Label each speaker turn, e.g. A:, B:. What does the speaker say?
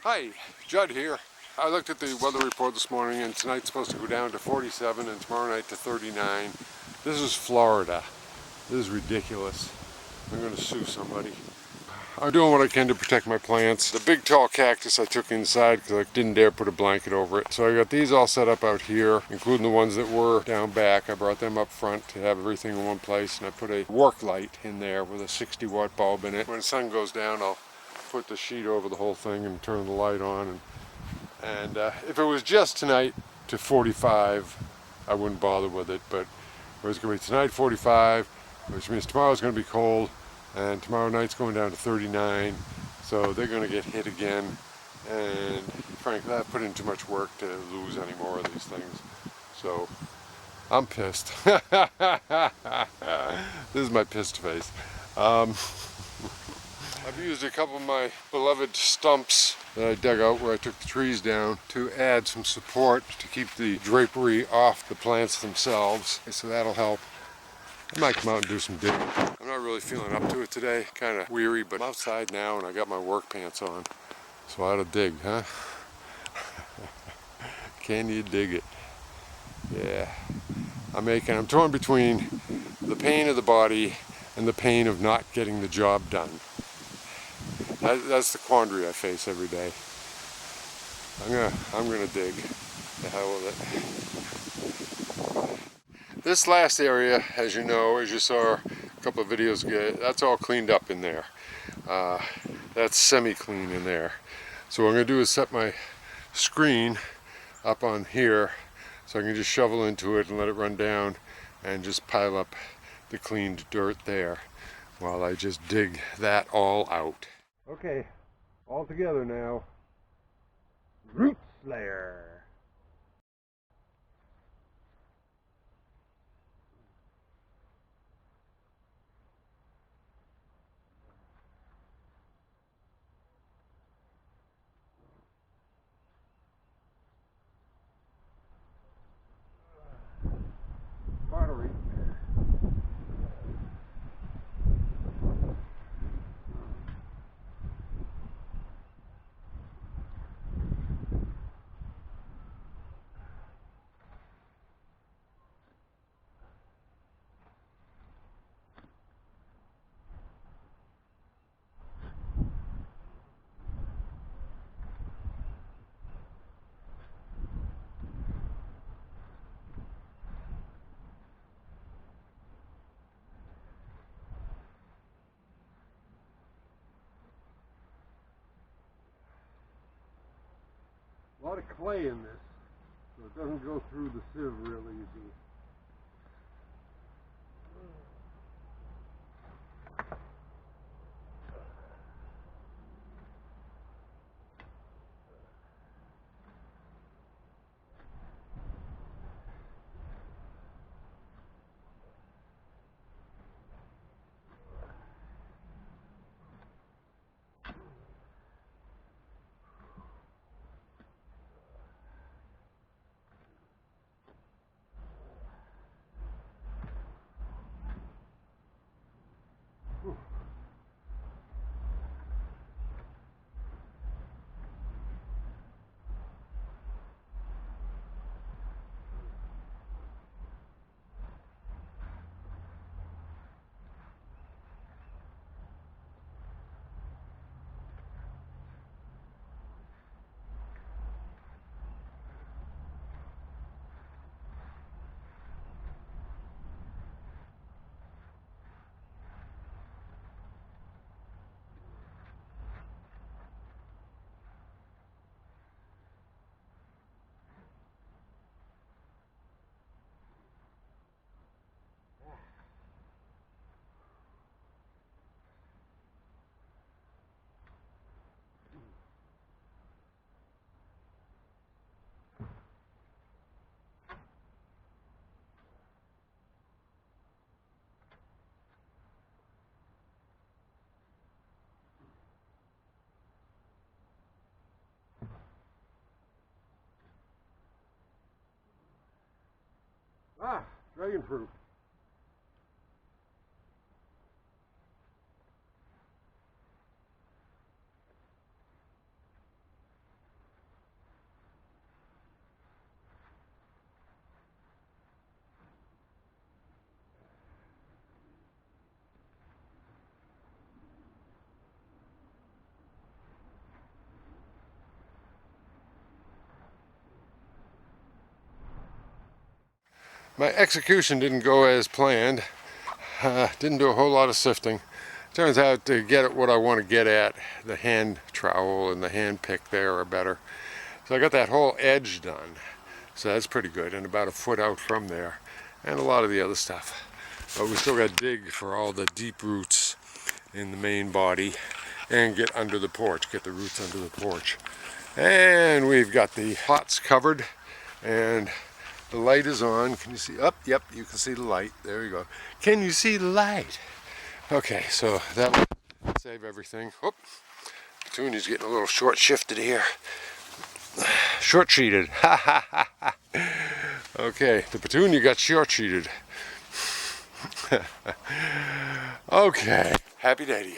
A: Hi, Judd here. I looked at the weather report this morning and tonight's supposed to go down to 47 and tomorrow night to 39. This is Florida. This is ridiculous. I'm going to sue somebody. I'm doing what I can to protect my plants. The big tall cactus I took inside because I didn't dare put a blanket over it. So I got these all set up out here, including the ones that were down back. I brought them up front to have everything in one place, and I put a work light in there with a 60-watt bulb in it. When the sun goes down, I'll put the sheet over the whole thing and turn the light on. And if it was just tonight to 45, I wouldn't bother with it, but it's going to be tonight 45, which means tomorrow's going to be cold, and tomorrow night's going down to 39, so they're going to get hit again. And frankly, I've put in too much work to lose any more of these things, so I'm pissed. This is my pissed face. I've used a couple of my beloved stumps that I dug out where I took the trees down to add some support to keep the drapery off the plants themselves, so that'll help. I might come out and do some digging. I'm not really feeling up to it today, kind of weary, but I'm outside now and I got my work pants on, so I ought to dig, huh? Can you dig it? Yeah, I'm torn between the pain of the body and the pain of not getting the job done. That's the quandary I face every day. I'm gonna dig. The hell with it. This last area, as you know, as you saw a couple of videos ago, that's all cleaned up in there. That's semi-clean in there. So what I'm gonna do is set my screen up on here so I can just shovel into it and let it run down and just pile up the cleaned dirt there while I just dig that all out. Okay, all together now. Root Slayer. Artery. A lot of clay in this, so it doesn't go through the sieve real easy. Ah, dragon fruit. My execution didn't go as planned. Didn't do a whole lot of sifting. Turns out to get at what I want to get at, the hand trowel and the hand pick there are better. So I got that whole edge done. So that's pretty good, and about a foot out from there. And a lot of the other stuff. But we still got to dig for all the deep roots in the main body and get under the porch, get the roots under the porch. And we've got the pots covered and the light is on. Can you see? Up, yep, you can see the light. There you go. Can you see the light? Okay, so that will save everything. Oop, Petunia's getting a little short shifted here. Short sheeted. Ha ha ha ha. Okay, the petunia got short sheeted. Okay, happy day to you.